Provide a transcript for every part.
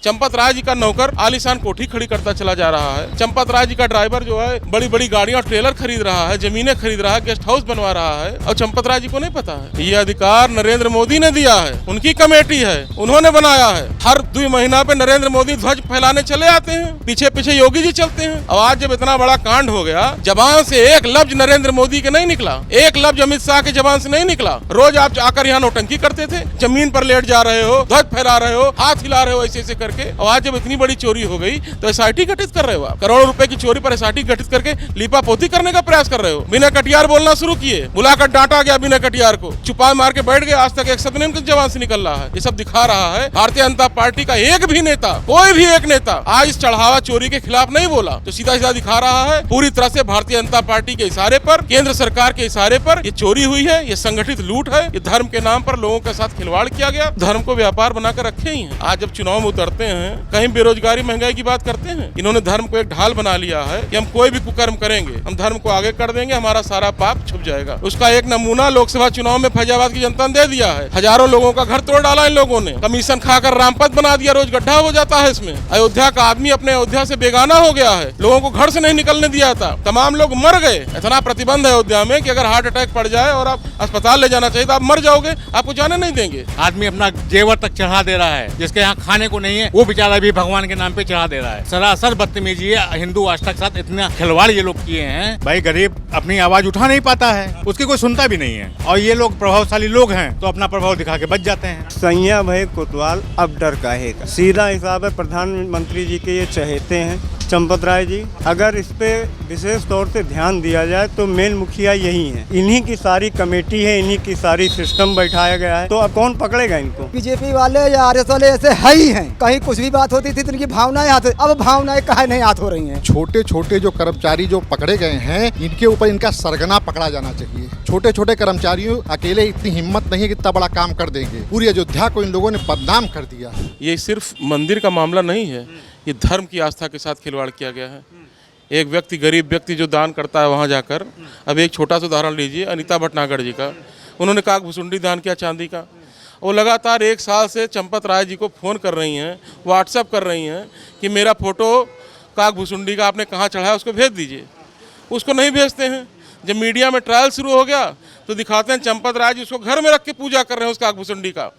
चंपत राय जी का नौकर आलीशान कोठी खड़ी करता चला जा रहा है। चंपत राय जी का ड्राइवर जो है बड़ी बड़ी गाड़ियां ट्रेलर खरीद रहा है, जमीनें खरीद रहा है, गेस्ट हाउस बनवा रहा है और चंपत राय जी को नहीं पता है। ये अधिकार नरेंद्र मोदी ने दिया है, उनकी कमेटी है, उन्होंने बनाया है। हर 2 महीना पे नरेंद्र मोदी ध्वज फैलाने चले आते हैं, पीछे पीछे योगी जी चलते हैं। और आज जब इतना बड़ा कांड हो गया, जबान से एक लफ्ज नरेंद्र मोदी के नहीं निकला, एक लफ्ज अमित शाह के जबान से नहीं निकला। रोज आप आकर यहाँ नौटंकी करते थे, जमीन पर लेट जा रहे हो, ध्वज फहरा रहे हो, हाथ हिला रहे हो ऐसे ऐसे करके। और आज जब इतनी बड़ी चोरी हो गई तो एसआईटी गठित कर रहे हो आप। करोड़ों रुपए की चोरी पर एसआईटी गठित करके लीपापोती करने का प्रयास कर रहे हो। बिना कटियार बोलना शुरू किए, बुलाकर डांटा गया बिना कटियार को, छुपा मार के बैठ गए। आज तक एक शब्द नहीं उनके जबान से निकल रहा है। ये सब दिखा रहा है भारतीय जनता पार्टी का एक भी नेता, कोई भी एक नेता आज इस चढ़ावा चोरी के खिलाफ नहीं बोला। तो सीधा सीधा दिखा रहा है पूरी तरह से भारतीय जनता पार्टी के इशारे पर, केंद्र सरकार के इशारे पर ये चोरी हुई है, ये संगठित लूट है, ये धर्म के नाम पर लोगों के साथ खिलवाड़ किया गया। धर्म को व्यापार बनाकर रखे ही है। आज जब चुनाव में उतरते हैं, कहीं बेरोजगारी महंगाई की बात करते हैं। इन्होंने धर्म को एक ढाल बना लिया है कि हम कोई भी कुकर्म करेंगे, हम धर्म को आगे कर देंगे, हमारा सारा पाप छुप जाएगा। उसका एक नमूना लोकसभा चुनाव में फैजाबाद की जनता ने दे दिया है। हजारों लोगों का घर तोड़ डाला इन लोगों ने, कमीशन खाकर रामपथ बना दिया, रोज गड्ढा हो जाता है इसमें। अयोध्या का आदमी अपने अयोध्या से बेगाना हो गया है, लोगों को घर से नहीं निकलने दिया था, तमाम लोग मर गए। इतना प्रतिबंध है अयोध्या में कि अगर हार्ट अटैक पड़ जाए और आप अस्पताल ले जाना चाहिए तो आप मर जाओगे, आपको जाने नहीं देंगे। आदमी अपना जेवर तक चढ़ा दे रहा है, जिसके यहाँ खाने को नहीं है वो बेचारा भी भगवान के नाम पे चढ़ा दे रहा है। सरासर बदतमीजी है। हिंदू आस्था के साथ इतना खिलवाड़ ये लोग किए हैं। भाई गरीब अपनी आवाज उठा नहीं पाता है, उसकी कोई सुनता भी नहीं है। और ये लोग प्रभावशाली लोग हैं तो अपना प्रभाव दिखा के बच जाते हैं। सैया भाई कोतवाल अब डर काहेगा। सीधा हिसाब है, प्रधानमंत्री जी के ये चहेते हैं चंपत राय जी। अगर इस पे विशेष तौर से ध्यान दिया जाए तो मेन मुखिया यही है, इन्हीं की सारी कमेटी है, इन्हीं की सारी सिस्टम बैठाया गया है। तो अब कौन पकड़ेगा इनको? बीजेपी वाले या आरएस वाले ऐसे है ही हैं। कहीं कुछ भी बात होती थी तो इनकी भावनाएं हाथ, अब भावनाएं काहे नहीं हाथ हो रही हैं। छोटे छोटे जो कर्मचारी जो पकड़े गए हैं, इनके ऊपर इनका सरगना पकड़ा जाना चाहिए। छोटे छोटे कर्मचारियों अकेले इतनी हिम्मत नहीं है कि इतना बड़ा काम कर देंगे। पूरी अयोध्या को इन लोगों ने बदनाम कर दिया। ये सिर्फ मंदिर का मामला नहीं है, ये धर्म की आस्था के साथ खिलवाड़ किया गया है। एक व्यक्ति, गरीब व्यक्ति जो दान करता है वहाँ जाकर, अब एक छोटा सा उदाहरण लीजिए अनीता भटनागर जी का, उन्होंने काकभुसुंडी दान किया चांदी का। वो लगातार 1 साल से चंपत राय जी को फ़ोन कर रही हैं, व्हाट्सएप कर रही हैं कि मेरा फ़ोटो काकभुसुंडी का आपने कहाँ चढ़ाया उसको भेज दीजिए। उसको नहीं भेजते हैं। जब मीडिया में ट्रायल शुरू हो गया तो दिखाते हैं चंपत राय जी उसको घर में रख के पूजा कर रहे हैं उस काकभुसुंडी का।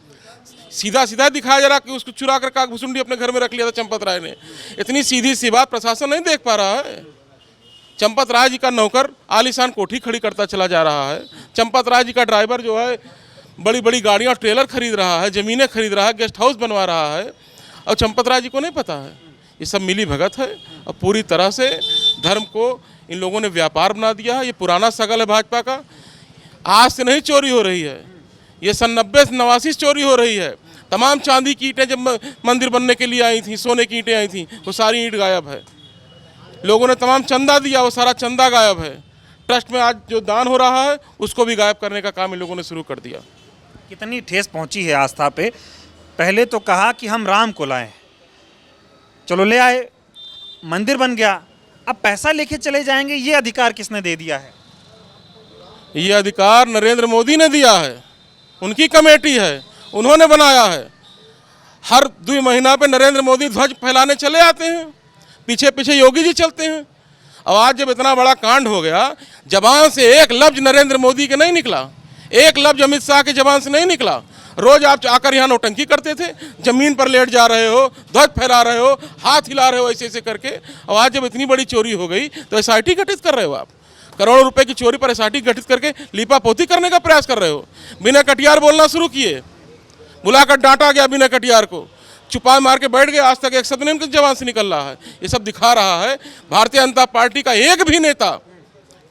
सीधा सीधा दिखाया जा रहा कि उसको चुरा कर काकभुसुंडी अपने घर में रख लिया था चंपत राय ने। इतनी सीधी सी बात प्रशासन नहीं देख पा रहा है। चंपत राय जी का नौकर आलीशान कोठी खड़ी करता चला जा रहा है। चंपत राय जी का ड्राइवर जो है बड़ी बड़ी गाड़ियां ट्रेलर खरीद रहा है, जमीनें खरीद रहा है, गेस्ट हाउस बनवा रहा है और चंपत राय जी को नहीं पता है। ये सब मिली भगत है और पूरी तरह से धर्म को इन लोगों ने व्यापार बना दिया है। ये पुराना सगल है भाजपा का, आज से नहीं चोरी हो रही है, ये सन 90-89 चोरी हो रही है। तमाम चांदी की ईंटें जब मंदिर बनने के लिए आई थी, सोने की ईंटें आई थी, वो सारी ईंट गायब है। लोगों ने तमाम चंदा दिया, वो सारा चंदा गायब है। ट्रस्ट में आज जो दान हो रहा है उसको भी गायब करने का काम इन लोगों ने शुरू कर दिया। कितनी ठेस पहुंची है आस्था पे। पहले तो कहा कि हम राम को लाएं, चलो ले आए, मंदिर बन गया, अब पैसा लेके चले जाएंगे। ये अधिकार किसने दे दिया है? ये अधिकार नरेंद्र मोदी ने दिया है, उनकी कमेटी है, उन्होंने बनाया है। हर 2 महीना पे नरेंद्र मोदी ध्वज फैलाने चले आते हैं, पीछे पीछे योगी जी चलते हैं। और आज जब इतना बड़ा कांड हो गया, जबान से एक लफ्ज नरेंद्र मोदी के नहीं निकला, एक लफ्ज अमित शाह के जबान से नहीं निकला। रोज आप आकर यहाँ नौटंकी करते थे, जमीन पर लेट जा रहे हो, ध्वज फहरा रहे हो, हाथ हिला रहे हो ऐसे ऐसे करके। और आज जब इतनी बड़ी चोरी हो गई तो एसआईटी गठित कर रहे हो आप। करोड़ों रुपए की चोरी पर एसआईटी गठित करके लीपापोती करने का प्रयास कर रहे हो। बिना कटियार बोलना शुरू किए, बुलाकर डांटा गया बिना कटियार को, छुपा मार के बैठ गए। आज तक एक शब्द नहीं उनके जबान से निकल रहा है। ये सब दिखा रहा है भारतीय जनता पार्टी का एक भी नेता,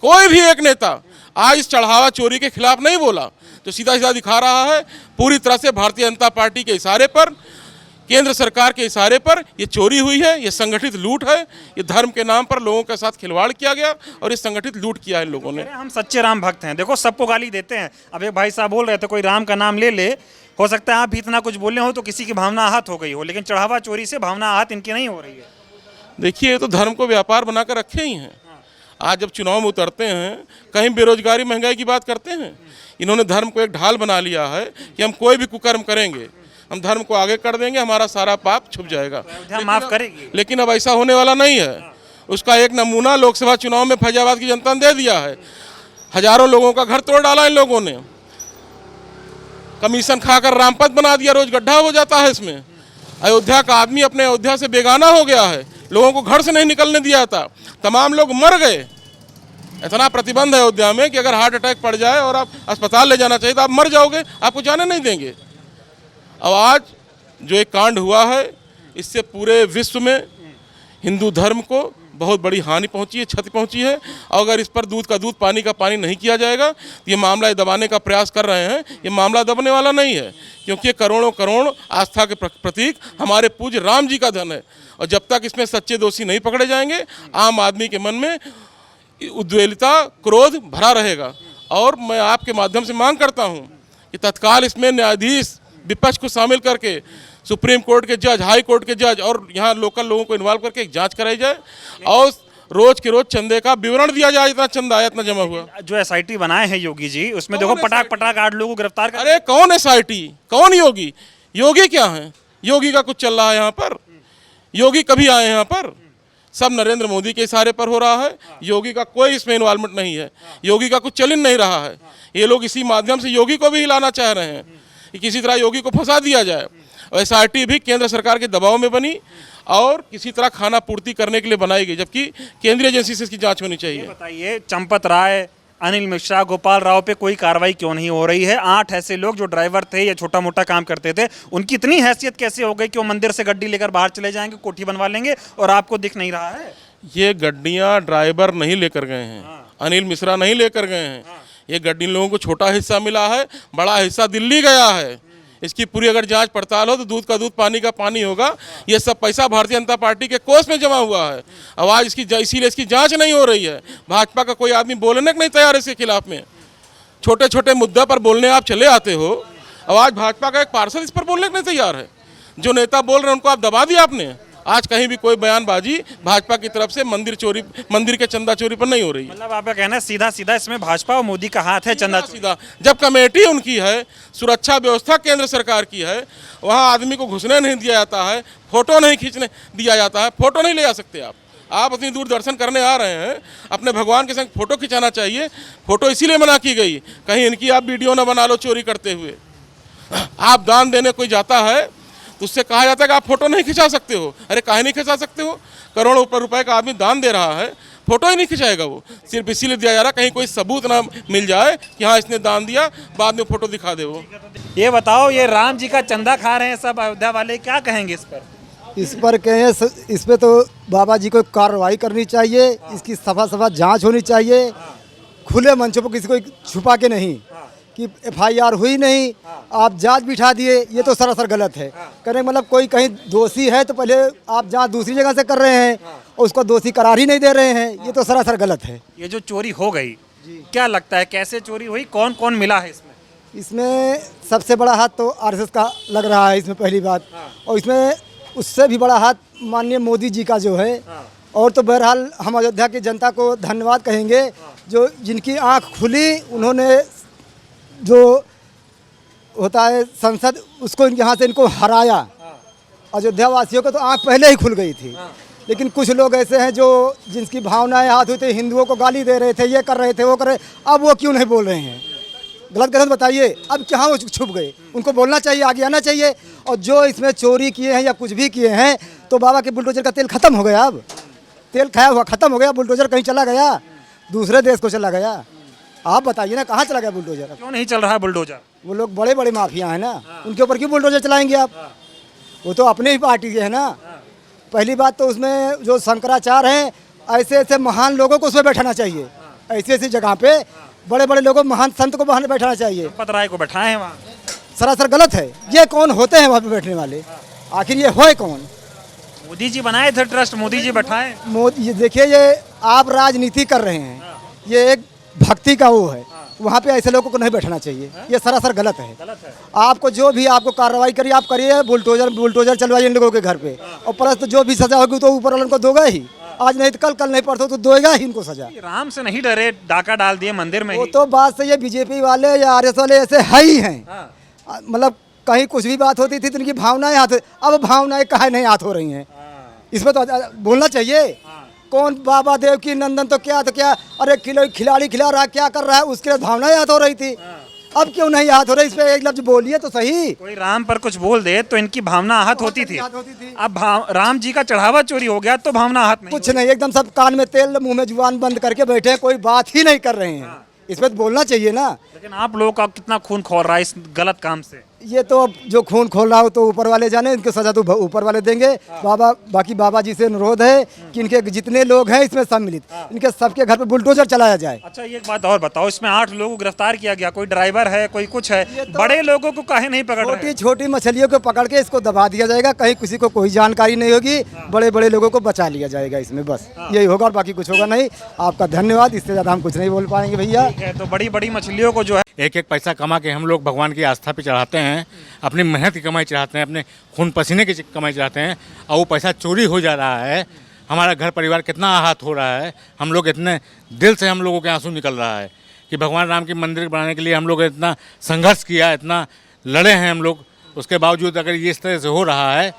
कोई भी एक नेता आज इस चढ़ावा चोरी के खिलाफ नहीं बोला। तो सीधा सीधा दिखा रहा है पूरी तरह से भारतीय जनता पार्टी के इशारे पर, केंद्र सरकार के इशारे पर ये चोरी हुई है, ये संगठित लूट है, ये धर्म के नाम पर लोगों के साथ खिलवाड़ किया गया और ये संगठित लूट किया है इन लोगों ने। हम सच्चे राम भक्त हैं, देखो सबको गाली देते हैं। अब एक भाई साहब बोल रहे थे कोई राम का नाम ले ले, हो सकता है आप भी इतना कुछ बोले हो तो किसी की भावना आहत हो गई हो, लेकिन चढ़ावा चोरी से भावना आहत इनकी नहीं हो रही है। देखिए, ये तो धर्म को व्यापार बनाकर रखे ही हैं। आज जब चुनाव में उतरते हैं, कहीं बेरोजगारी महंगाई की बात करते हैं। इन्होंने धर्म को एक ढाल बना लिया है कि हम कोई भी कुकर्म करेंगे, हम धर्म को आगे कर देंगे, हमारा सारा पाप छुप जाएगा। अयोध्या माफ करेगी? लेकिन अब ऐसा होने वाला नहीं है। उसका एक नमूना लोकसभा चुनाव में फैजाबाद की जनता ने दे दिया है। हजारों लोगों का घर तोड़ डाला इन लोगों ने, कमीशन खाकर रामपथ बना दिया, रोज गड्ढा हो जाता है इसमें। अयोध्या का आदमी अपने अयोध्या से बेगाना हो गया है, लोगों को घर से नहीं निकलने दिया था, तमाम लोग मर गए। इतना प्रतिबंध है अयोध्या में कि अगर हार्ट अटैक पड़ जाए और आप अस्पताल ले जाना चाहिए तो आप मर जाओगे, आपको जाने नहीं देंगे। अब आज जो एक कांड हुआ है, इससे पूरे विश्व में हिंदू धर्म को बहुत बड़ी हानि पहुंची है, क्षति पहुंची है। और अगर इस पर दूध का दूध पानी का पानी नहीं किया जाएगा तो ये मामला दबाने का प्रयास कर रहे हैं, ये मामला दबने वाला नहीं है, क्योंकि ये करोड़ों करोड़ आस्था के प्रतीक हमारे पूज्य राम जी का धन है। और जब तक इसमें सच्चे दोषी नहीं पकड़े जाएंगे, आम आदमी के मन में उद्वेलिता, क्रोध भरा रहेगा। और मैं आपके माध्यम से मांग करता हूं कि तत्काल इसमें न्यायाधीश विपक्ष को शामिल करके, सुप्रीम कोर्ट के जज, हाई कोर्ट के जज और यहाँ लोकल लोगों को इन्वॉल्व करके एक जांच कराई जाए और रोज के रोज चंदे का विवरण दिया जाए, इतना चंदा आया, इतना जमा हुआ। जो एसआईटी बनाए हैं योगी जी, उसमें देखो पटाख पटाख 8 लोगों को गिरफ्तार कर। अरे कौन एसआईटी, कौन योगी? योगी क्या है? योगी का कुछ चल रहा है यहाँ पर? योगी कभी आए यहाँ पर? सब नरेंद्र मोदी के इशारे पर हो रहा है। योगी का कोई इसमें इन्वॉल्वमेंट नहीं है, योगी का कुछ चल ही नहीं रहा है। ये लोग इसी माध्यम से योगी को भी हिलाना चाह रहे हैं कि किसी तरह योगी को फंसा दिया जाए। एसआईटी भी केंद्र सरकार के दबाव में बनी और किसी तरह खाना पूर्ति करने के लिए बनाई गई, जबकि केंद्रीय एजेंसी से इसकी जांच होनी चाहिए। बताइए, चंपत राय, अनिल मिश्रा, गोपाल राव पे कोई कार्रवाई क्यों नहीं हो रही है? 8 ऐसे लोग जो ड्राइवर थे या छोटा मोटा काम करते थे, उनकी इतनी हैसियत कैसे हो गई कि वो मंदिर से गड्डी लेकर बाहर चले जाएंगे, कोठी बनवा लेंगे और आपको दिख नहीं रहा है? ये गड्डियां ड्राइवर नहीं लेकर गए हैं, अनिल मिश्रा नहीं लेकर गए हैं। ये गड्डी लोगों को छोटा हिस्सा मिला है, बड़ा हिस्सा दिल्ली गया है। इसकी पूरी अगर जांच पड़ताल हो तो दूध का दूध पानी का पानी होगा। ये सब पैसा भारतीय जनता पार्टी के कोष में जमा हुआ है। अब आज इसीलिए इसकी जांच नहीं हो रही है। भाजपा का कोई आदमी बोलने को नहीं तैयार है इसके खिलाफ में। छोटे छोटे मुद्दे पर बोलने आप चले आते हो, अब आज भाजपा का एक पार्षद इस पर बोलने को नहीं तैयार है। जो नेता बोल रहे हैं उनको आप दबा दिया आपने। आज कहीं भी कोई बयानबाजी भाजपा की तरफ से मंदिर के चंदा चोरी पर नहीं हो रही है। मतलब आपका कहना है सीधा सीधा इसमें भाजपा और मोदी का हाथ है, चंदा सीधा। जब कमेटी उनकी है, सुरक्षा व्यवस्था केंद्र सरकार की है, वहाँ आदमी को घुसने नहीं दिया जाता है, फोटो नहीं खींचने दिया जाता है, फोटो नहीं ले जा सकते आप अपनी दूरदर्शन करने आ रहे हैं, अपने भगवान के संग फोटो खिंचाना चाहिए। फोटो इसीलिए मना की गई, कहीं इनकी आप वीडियो ना बना लो चोरी करते हुए। आप दान देने कोई जाता है तो उससे कहा जाता है कि आप फोटो नहीं खिंचा सकते हो। अरे काहे नहीं खिंचा सकते हो? करोड़ों रुपए का आदमी दान दे रहा है, फोटो ही नहीं खिंचाएगा वो। सिर्फ इसीलिए दिया जा रहा, कहीं कोई सबूत ना मिल जाए कि हाँ इसने दान दिया, बाद में फोटो दिखा दे वो। ये बताओ, ये राम जी का चंदा खा रहे हैं सब अयोध्या वाले, क्या कहेंगे इस पर? इस पर कहें, इस पे तो बाबा जी को कार्रवाई करनी चाहिए, इसकी सफा जांच होनी चाहिए, खुले मंचों पर, किसी को छुपा के नहीं कि एफआईआर हुई नहीं, आप जांच बिठा दिए, ये तो सरासर गलत है। कहने मतलब कोई कहीं दोषी है तो पहले आप जांच दूसरी जगह से कर रहे हैं और उसको दोषी करार ही नहीं दे रहे हैं, ये तो सरासर गलत है। ये जो चोरी हो गई, क्या लगता है कैसे चोरी हुई, कौन कौन मिला है इसमें? इसमें सबसे बड़ा हाथ तो आरएसएस का लग रहा है इसमें, पहली बात। और इसमें उससे भी बड़ा हाथ माननीय मोदी जी का जो है। और तो बहरहाल हम अयोध्या की जनता को धन्यवाद कहेंगे, जो जिनकी आँख खुली, उन्होंने जो होता है संसद, उसको यहाँ से इनको हराया। अयोध्या वासियों को तो आँख पहले ही खुल गई थी, लेकिन कुछ लोग ऐसे हैं जो जिनकी भावनाएं हाथ हुई थी, हिंदुओं को गाली दे रहे थे, ये कर रहे थे, वो कर रहे, अब वो क्यों नहीं बोल रहे हैं? गलत बताइए, अब कहाँ वो छुप गए? उनको बोलना चाहिए, आगे आना चाहिए। और जो इसमें चोरी किए हैं या कुछ भी किए हैं, तो बाबा के बुलडोजर का तेल खत्म हो गया। अब तेल खाया हुआ खत्म हो गया, बुलडोजर कहीं चला गया, दूसरे देश को चला गया। आप बताइए ना, कहाँ चला गया बुलडोजर? क्यों नहीं चल रहा है बुलडोजर? वो लोग बड़े बड़े माफिया हैं ना, उनके ऊपर क्यों बुलडोजर चलाएंगे आप? वो तो अपने ही पार्टी के हैं ना। पहली बात तो उसमें जो शंकराचार्य हैं, ऐसे ऐसे महान लोगों को उसमें बैठाना चाहिए। ऐसी ऐसी जगह पे बड़े बड़े लोगों, महान संत को वहाँ बैठाना चाहिए। चंपत राय को बैठाए हैं वहाँ, सरासर गलत है। ये कौन होते हैं वहाँ पे बैठने वाले? आखिर ये होए कौन? मोदी जी बनाए थे ट्रस्ट, मोदी जी बैठाए। मोदी, ये देखिए, ये आप राजनीति कर रहे हैं, ये एक भक्ति का वो है। वहाँ पे ऐसे लोगों को नहीं बैठना चाहिए, ये सरासर गलत है। आपको जो भी आपको कार्रवाई करिए, आप करिए, बुलडोजर चलवाइए इन लोगों के घर पे, और प्लस तो जो भी सजा होगी तो ऊपर वालों को दोगा ही। आज नहीं तो कल नहीं परसों तो दोएगा ही इनको सजा। राम से नहीं डरे, डाका डाल दिए मंदिर में वो ही। तो बात सही है, बीजेपी वाले या आरएस वाले ऐसे है ही हैं। मतलब कहीं कुछ भी बात होती थी तो इनकी भावनाएं हाथ, अब भावनाएं काहे नहीं हाथ हो रही हैं, इसमें तो बोलना चाहिए। कौन बाबा देव की नंदन तो क्या अरे खिलाड़ी खिला रहा क्या कर रहा है, उसके लिए भावनाएं हाथ हो रही थी, अब क्यों नहीं हाथ हो रही? इस पे एक लफ्ज बोलिए तो सही। कोई राम पर कुछ बोल दे तो इनकी भावना आहत होती थी। अब राम जी का चढ़ावा चोरी हो गया तो भावना आहत नहीं, कुछ नहीं, एकदम सब कान में तेल मुंह में जुबान बंद करके बैठे हैं, कोई बात ही नहीं कर रहे हैं। इसमें तो बोलना चाहिए ना। लेकिन आप लोगों का कितना खून खौल रहा है इस गलत काम से। ये तो अब जो खून खोल रहा हो तो ऊपर वाले जाने, इनके सजा तो ऊपर वाले देंगे। बाकी बाबा जी से अनुरोध है कि इनके जितने लोग हैं इसमें सम्मिलित, इनके सबके घर पे बुलडोजर चलाया जाए। अच्छा, ये एक बात और बताओ, इसमें 8 लोगों को गिरफ्तार किया गया, कोई ड्राइवर है, कोई कुछ है, बड़े लोगों को काहे नहीं पकड़ रहे? छोटी छोटी मछलियों को पकड़ के इसको दबा दिया जाएगा, कहीं किसी को कोई जानकारी नहीं होगी, बड़े बड़े लोगों को बचा लिया जाएगा इसमें, बस यही होगा और बाकी कुछ होगा नहीं। आपका धन्यवाद, इससे ज्यादा हम कुछ नहीं बोल पाएंगे भैया। तो बड़ी बड़ी मछलियों को जो है एक एक पैसा कमा के हम लोग भगवान की आस्था पे चढ़ाते हैं, अपनी मेहनत की कमाई चढ़ाते हैं, अपने खून पसीने की कमाई चढ़ाते हैं, और वो पैसा चोरी हो जा रहा है। हमारा घर परिवार कितना आहत हो रहा है, हम लोग इतने दिल से हम लोगों के आंसू निकल रहा है कि भगवान राम की मंदिर बनाने के लिए हम लोग इतना संघर्ष किया, इतना लड़े हैं हम लोग, उसके बावजूद अगर ये इस तरह से हो रहा है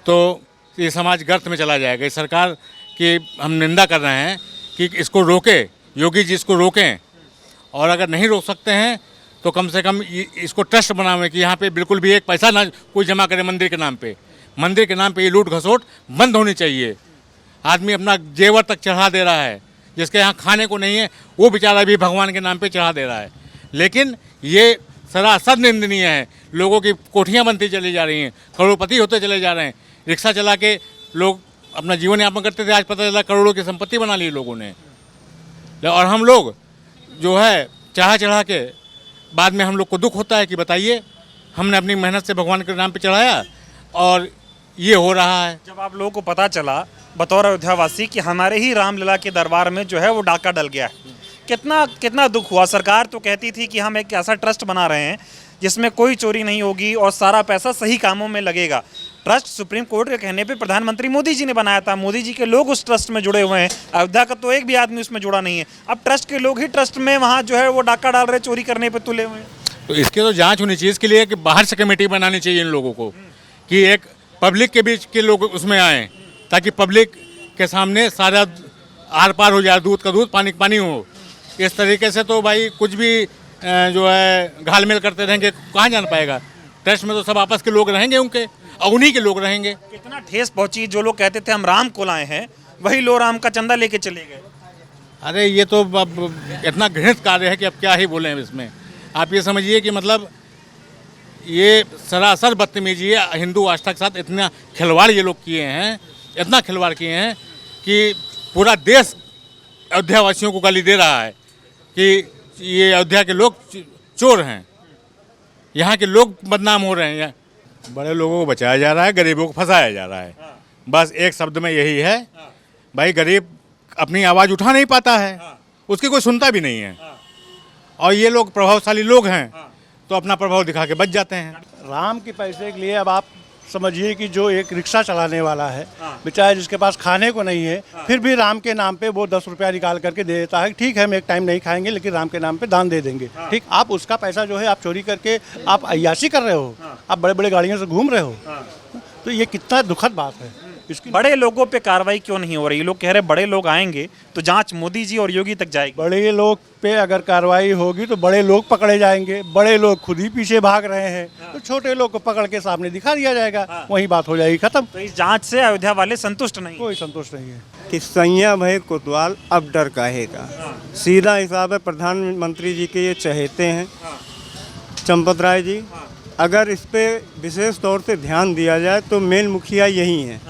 तो ये समाज गर्त में चला जाएगा। इस सरकार की हम निंदा कर रहे हैं कि इसको रोके, योगी जी इसको रोकें, और अगर नहीं रोक सकते हैं तो कम से कम इसको ट्रस्ट बनावे कि यहाँ पे बिल्कुल भी एक पैसा ना कोई जमा करे मंदिर के नाम पे। मंदिर के नाम पे ये लूट घसोट बंद होनी चाहिए। आदमी अपना जेवर तक चढ़ा दे रहा है, जिसके यहाँ खाने को नहीं है वो बेचारा भी भगवान के नाम पे चढ़ा दे रहा है। लेकिन ये सरासर निंदनीय है। लोगों की कोठियाँ बनती चली जा रही हैं, करोड़पति होते चले जा रहे हैं। रिक्शा चला के लोग अपना जीवन यापन करते थे, आज पता चला करोड़ों की संपत्ति बना ली लोगों ने। और हम लोग जो है चढ़ा के बाद में हम लोग को दुख होता है कि बताइए, हमने अपनी मेहनत से भगवान के नाम पे चढ़ाया और ये हो रहा है। जब आप लोगों को पता चला बतौर अयोध्यावासी कि हमारे ही रामलला के दरबार में जो है वो डाका डल गया है, कितना दुख हुआ। सरकार तो कहती थी कि हम एक ऐसा ट्रस्ट बना रहे हैं जिसमें कोई चोरी नहीं होगी और सारा पैसा सही कामों में लगेगा। ट्रस्ट सुप्रीम कोर्ट के कहने पे प्रधानमंत्री मोदी जी ने बनाया था, मोदी जी के लोग उस ट्रस्ट में जुड़े हुए हैं। अयोध्या का तो एक भी आदमी उसमें जुड़ा नहीं है। अब ट्रस्ट के लोग ही ट्रस्ट में वहाँ जो है वो डाका डाल रहे, चोरी करने पे तुले हुए हैं। तो इसकी तो जांच होनी चाहिए। इसके लिए कि बाहर से कमेटी बनानी चाहिए इन लोगों को, कि एक पब्लिक के बीच के लोग उसमें आएँ, ताकि पब्लिक के सामने सारा आर पार हो जाए, दूध का दूध पानी का पानी हो। इस तरीके से तो भाई कुछ भी जो है घालमेल करते रहेंगे, कहाँ जान पाएगा। ट्रस्ट में तो सब आपस के लोग रहेंगे, उनके और उन्हीं के लोग रहेंगे। कितना ठेस पहुंची, जो लोग कहते थे हम राम को लाए हैं, वही लोग राम का चंदा लेके चले गए। अरे ये तो अब इतना घृणित कार्य है कि अब क्या ही बोलें इसमें। आप ये समझिए कि मतलब ये सरासर बदतमीजी है। हिंदू आस्था के साथ इतना खिलवाड़ ये लोग किए हैं, इतना खिलवाड़ किए हैं कि पूरा देश अयोध्यावासियों को गाली दे रहा है कि ये अयोध्या के लोग चोर हैं, यहाँ के लोग बदनाम हो रहे हैं। बड़े लोगों को बचाया जा रहा है, गरीबों को फंसाया जा रहा है। बस एक शब्द में यही है भाई, गरीब अपनी आवाज़ उठा नहीं पाता है, उसकी कोई सुनता भी नहीं है। और ये लोग प्रभावशाली लोग हैं तो अपना प्रभाव दिखा के बच जाते हैं। राम के पैसे के लिए अब आप समझिए कि जो एक रिक्शा चलाने वाला है बेचारा, जिसके पास खाने को नहीं है, फिर भी राम के नाम पे वो 10 रुपया निकाल करके दे देता है। ठीक है, हम एक टाइम नहीं खाएंगे लेकिन राम के नाम पे दान दे देंगे। ठीक, आप उसका पैसा जो है आप चोरी करके आप अय्याशी कर रहे हो, आप बड़े बड़े गाड़ियों से घूम रहे हो, तो ये कितना दुखद बात है। इसकी बड़े लोगों पे कार्रवाई क्यों नहीं हो रही? लोग कह रहे बड़े लोग आएंगे तो जांच मोदी जी और योगी तक जाएगी। बड़े लोग पे अगर कार्रवाई होगी तो बड़े लोग पकड़े जाएंगे। बड़े लोग खुद ही पीछे भाग रहे हैं, तो छोटे लोग को पकड़ के सामने दिखा दिया जाएगा, वही बात हो जाएगी, खत्म। तो इस जांच से अयोध्या वाले संतुष्ट नहीं? कोई संतुष्ट नहीं है। कि सैया भय कोतवाल अब डर काहे का। सीधा हिसाब है, प्रधानमंत्री जी के ये चहेते हैं चंपत राय जी। अगर इस पे विशेष तौर से ध्यान दिया जाए तो मेन मुखिया यही हैं।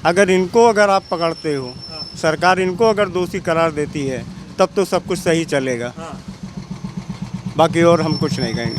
अगर आप पकड़ते हो, सरकार इनको अगर दोषी करार देती है, तब तो सब कुछ सही चलेगा। बाकी और हम कुछ नहीं कहेंगे।